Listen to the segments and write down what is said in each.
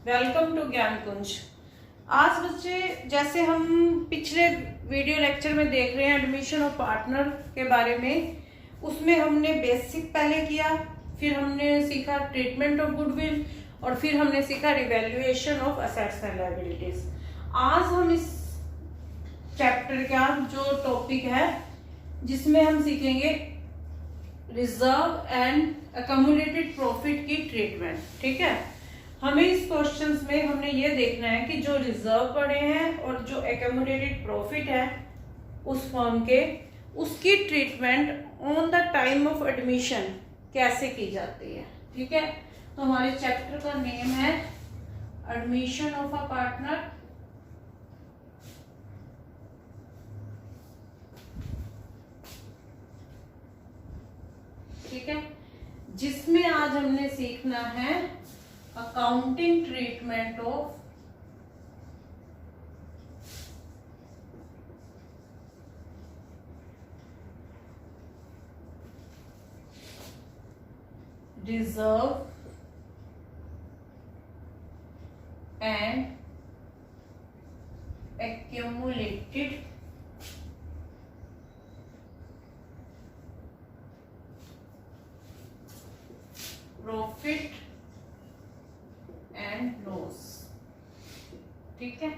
Welcome to ज्ञान कुंज। आज बच्चे, जैसे हम पिछले वीडियो लेक्चर में देख रहे हैं एडमिशन ऑफ पार्टनर के बारे में, उसमें हमने बेसिक पहले किया, फिर हमने सीखा ट्रीटमेंट ऑफ गुडविल और फिर हमने सीखा revaluation of assets and liabilities. आज हम इस चैप्टर का जो टॉपिक है जिसमें हम सीखेंगे रिजर्व एंड अक्यूमुलेटेड प्रॉफिट की ट्रीटमेंट। ठीक है, हमें इस क्वेश्चंस में हमने ये देखना है कि जो रिजर्व पड़े हैं और जो अक्यूमुलेटेड प्रॉफिट है उस फर्म के, उसकी treatment on the time of admission कैसे की जाती है। ठीक है, तो हमारे चैप्टर का नेम है एडमिशन ऑफ अ पार्टनर। ठीक है, जिसमें आज हमने सीखना है accounting treatment of reserve and accumulated profit and loss. ठीक है,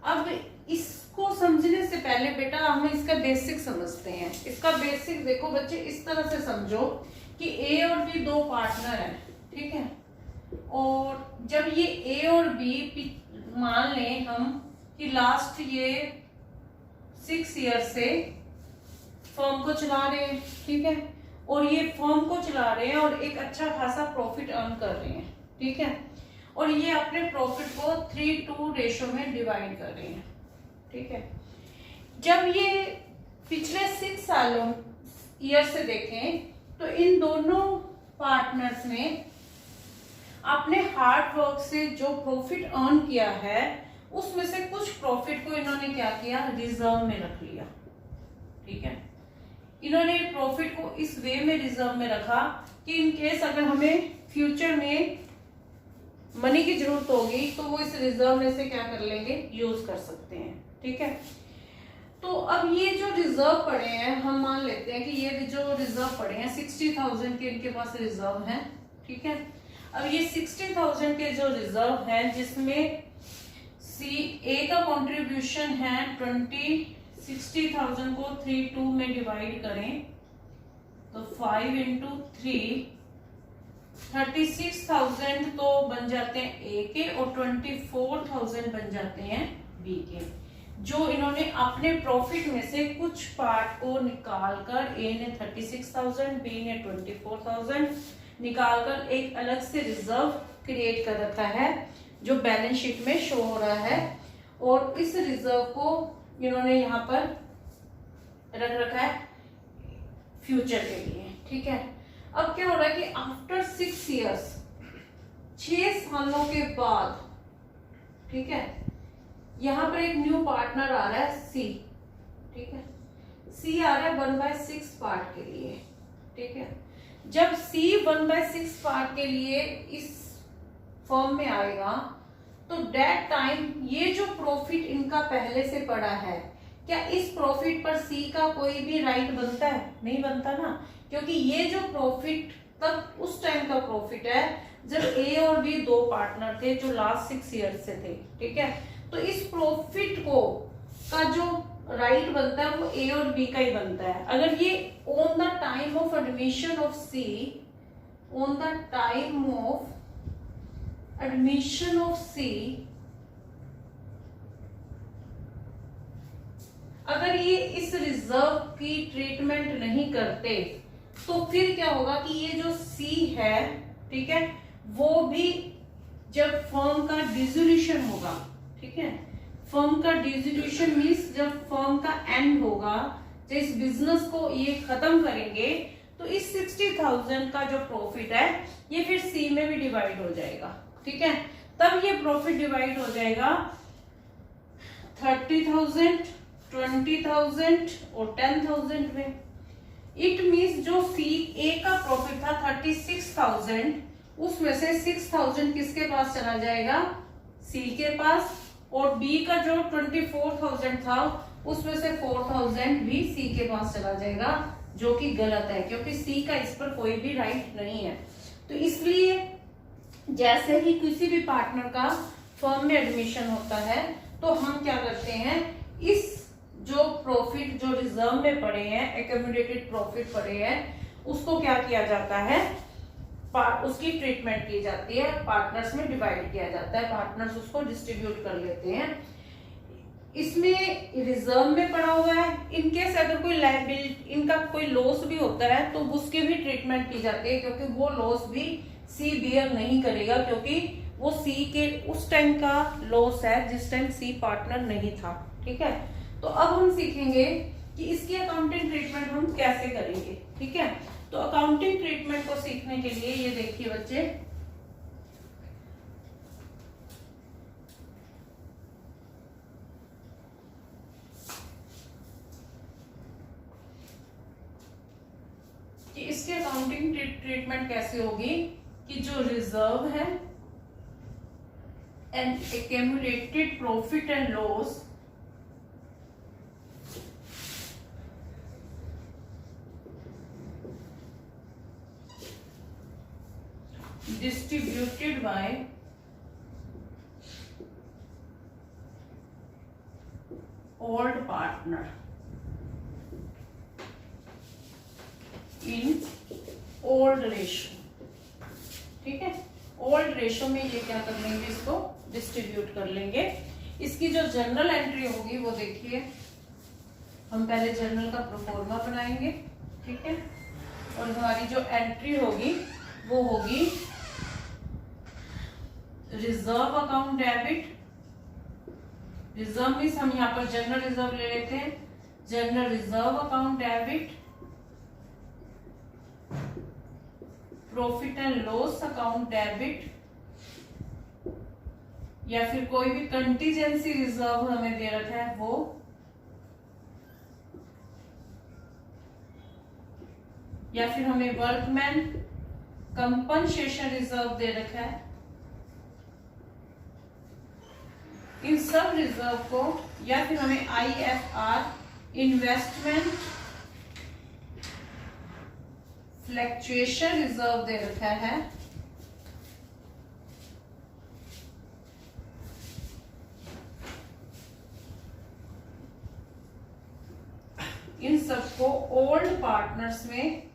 अब इसको समझने से पहले बेटा हम इसका बेसिक समझते हैं। इसका बेसिक देखो बच्चे, इस तरह से समझो कि ए और बी दो पार्टनर हैं। ठीक है, और जब ये ए और बी मान लें हम कि लास्ट ये 6 ईयर से फर्म को चला रहे हैं। ठीक है, और ये फर्म को चला रहे हैं और एक अच्छा खासा प्रॉफिट अर्न कर रहे हैं। ठीक है, और ये अपने प्रॉफिट को 3:2 रेशो में डिवाइड कर रहे हैं। ठीक है, जब ये पिछले 6 सालों ईयर से देखें तो इन दोनों पार्टनर्स ने अपने हार्ड वर्क से जो प्रॉफिट अर्न किया है उसमें से कुछ प्रॉफिट को इन्होंने क्या किया, रिजर्व में रख लिया। ठीक है, इन्होंने प्रॉफिट को इस वे में रिजर्व में रखा कि इन केस अगर हमें फ्यूचर में मनी की जरूरत होगी तो वो इस रिजर्व में से क्या कर लेंगे, यूज कर सकते हैं। ठीक है, तो अब ये जो रिजर्व पड़े हैं, हम मान लेते हैं कि ये जो रिजर्व पड़े हैं 60,000 के इनके पास रिजर्व हैं। ठीक है, अब ये 60,000 के जो रिजर्व हैं जिसमें सी ए का कंट्रीब्यूशन है 20, 60,000 को 3:2 में डिवाइड करें तो 5 into 3 36,000 तो बन जाते हैं ए के और 24,000 बन जाते हैं बी के। जो इन्होंने अपने प्रॉफिट में से कुछ पार्ट को निकालकर, ए ने 36,000, बी ने 24,000 निकालकर एक अलग से रिजर्व क्रिएट कर रखा है जो बैलेंस शीट में शो हो रहा है, और इस रिजर्व को इन्होंने यहाँ पर रख रखा है फ्यूचर के लिए। ठीक है, अब क्या हो रहा है कि आफ्टर 6 इयर्स, 6 सालों के बाद, ठीक है, यहाँ पर एक न्यू पार्टनर आ रहा है सी। ठीक है, सी आ रहा है 1/6 पार्ट के लिए। ठीक है, जब सी 1/6 पार्ट के लिए इस फर्म में आएगा तो डेट टाइम ये जो प्रॉफिट इनका पहले से पड़ा है, क्या इस प्रॉफिट पर सी का कोई भी राइट बनता है? नहीं बनता ना, क्योंकि ये जो प्रॉफिट तब उस टाइम का प्रॉफिट है जब ए और बी दो पार्टनर थे जो लास्ट 6 ईयर से थे। ठीक है, तो इस प्रॉफिट को का जो राइट बनता है वो ए और बी का ही बनता है। अगर ये on the time of admission of C, on the time of admission of C, अगर ये इस रिजर्व की ट्रीटमेंट नहीं करते तो फिर क्या होगा कि ये जो सी है, ठीक है, वो भी जब फर्म का डिसोल्यूशन होगा, ठीक है, फर्म का डिसोल्यूशन मीन्स जब फर्म का एंड होगा, जब इस बिजनेस को ये खत्म करेंगे तो इस 60,000 का जो प्रॉफिट है ये फिर सी में भी डिवाइड हो जाएगा। ठीक है, तब ये प्रॉफिट डिवाइड हो जाएगा 30,000, 20,000 और 10,000 में। इट मीन्स जो सी ए का प्रॉफिट था 36,000, उसमें से 6000 किसके पास चला जाएगा, सी के पास, और बी का जो 24,000 था उसमें से 4,000 भी सी के पास चला जाएगा, जो कि गलत है क्योंकि सी का इस पर कोई भी राइट नहीं है। तो इसलिए जैसे ही किसी भी पार्टनर का फर्म में एडमिशन होता है तो हम क्या करते हैं, इस जो प्रॉफिट जो रिजर्व में पड़े हैं, एक्यूमुलेटेड प्रॉफिट पड़े हैं, उसको क्या किया जाता है, उसकी ट्रीटमेंट की जाती है, पार्टनर्स में डिवाइड किया जाता है, पार्टनर्स उसको डिस्ट्रीब्यूट कर लेते हैं। इसमें रिजर्व में पड़ा हुआ है, इनकेस अगर कोई लायबिलिटी, इनका कोई लॉस भी होता है तो उसकी भी ट्रीटमेंट की जाती है, क्योंकि वो लॉस भी सी बियर नहीं करेगा, क्योंकि वो सी के उस टाइम का लॉस है जिस टाइम सी पार्टनर नहीं था। ठीक है, तो अब हम सीखेंगे कि इसकी अकाउंटिंग ट्रीटमेंट हम कैसे करेंगे। ठीक है, तो अकाउंटिंग ट्रीटमेंट को सीखने के लिए ये देखिए बच्चे, कि इसकी अकाउंटिंग ट्रीटमेंट कैसे होगी, कि जो रिजर्व है and accumulated profit and loss distributed by old partner in old ratio। ठीक है, ओल्ड रेशो में ये क्या कर लेंगे, इसको डिस्ट्रीब्यूट कर लेंगे। इसकी जो जर्नल एंट्री होगी वो देखिए, हम पहले जर्नल का प्रोफॉर्मा बनाएंगे। ठीक है, और हमारी जो एंट्री होगी वो होगी reserve account debit. Reserve means हम यहाँ पर जनरल रिजर्व ले लेते हैं, general reserve account debit, profit and loss account debit, या फिर कोई भी कंटीजेंसी रिजर्व हमें दे रखा है वो, या फिर हमें वर्कमैन कंपनसेशन रिजर्व दे रखा है। इन सब रिजर्व को, या फिर हमें IFR इन्वेस्टमेंट फ्लक्चुएशन रिजर्व दे रखा है, इन सबको ओल्ड पार्टनर्स में,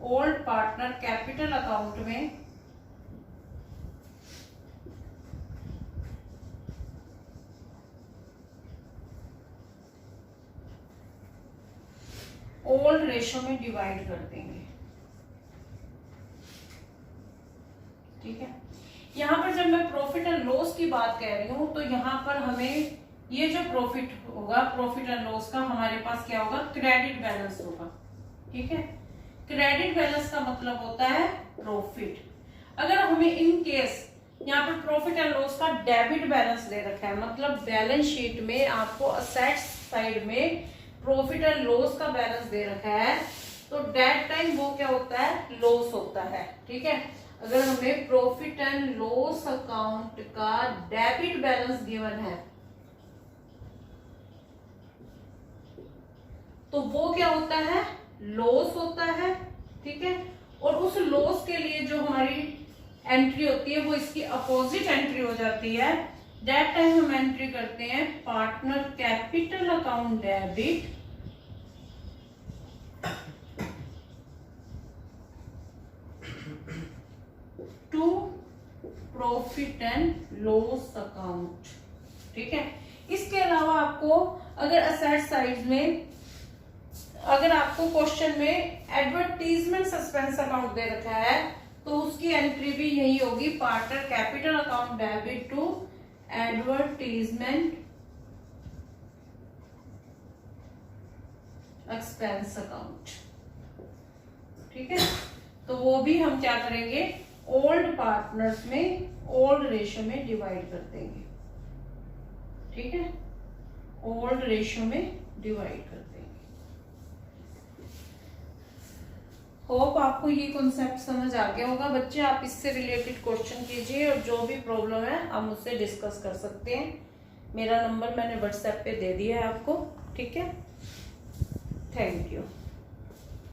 ओल्ड पार्टनर कैपिटल अकाउंट में ओल्ड रेशो में डिवाइड कर देंगे। ठीक है, यहां पर जब मैं प्रॉफिट एंड लॉस की बात कह रही हूं तो यहां पर हमें ये जो प्रॉफिट होगा, प्रॉफिट एंड लॉस का, हमारे पास क्या होगा, क्रेडिट बैलेंस होगा। ठीक है, क्रेडिट बैलेंस का मतलब होता है प्रॉफिट। अगर हमें इन केस यहाँ पर प्रॉफिट एंड लॉस का डेबिट बैलेंस दे रखा है, मतलब बैलेंस शीट में आपको असेट्स साइड में प्रॉफिट एंड लॉस का बैलेंस दे रखा है, तो डेट टाइम वो क्या होता है, लॉस होता है। ठीक है, अगर हमें प्रॉफिट एंड लॉस अकाउंट का डेबिट बैलेंस गिवन है तो वो क्या होता है, लॉस होता है। ठीक है, और उस लॉस के लिए जो हमारी एंट्री होती है वो इसकी अपोजिट एंट्री हो जाती है। दैट टाइम हम एंट्री करते हैं partner capital account debit to profit and loss account. ठीक है, इसके अलावा आपको अगर असेट साइड में, अगर आपको क्वेश्चन में एडवर्टीजमेंट सस्पेंस अकाउंट दे रखा है तो उसकी एंट्री भी यही होगी, partner capital account debit to advertisement expense account. ठीक है, तो वो भी हम क्या करेंगे, ओल्ड पार्टनर्स में ओल्ड रेशो में डिवाइड कर देंगे। ठीक है, ओल्ड रेशो में डिवाइड कर देंगे। होप आपको ये कॉन्सेप्ट समझ आ गया होगा बच्चे। आप इससे रिलेटेड क्वेश्चन कीजिए और जो भी प्रॉब्लम है आप मुझसे डिस्कस कर सकते हैं। मेरा नंबर मैंने व्हाट्सएप पे दे दिया है आपको, ठीक है। Thank you.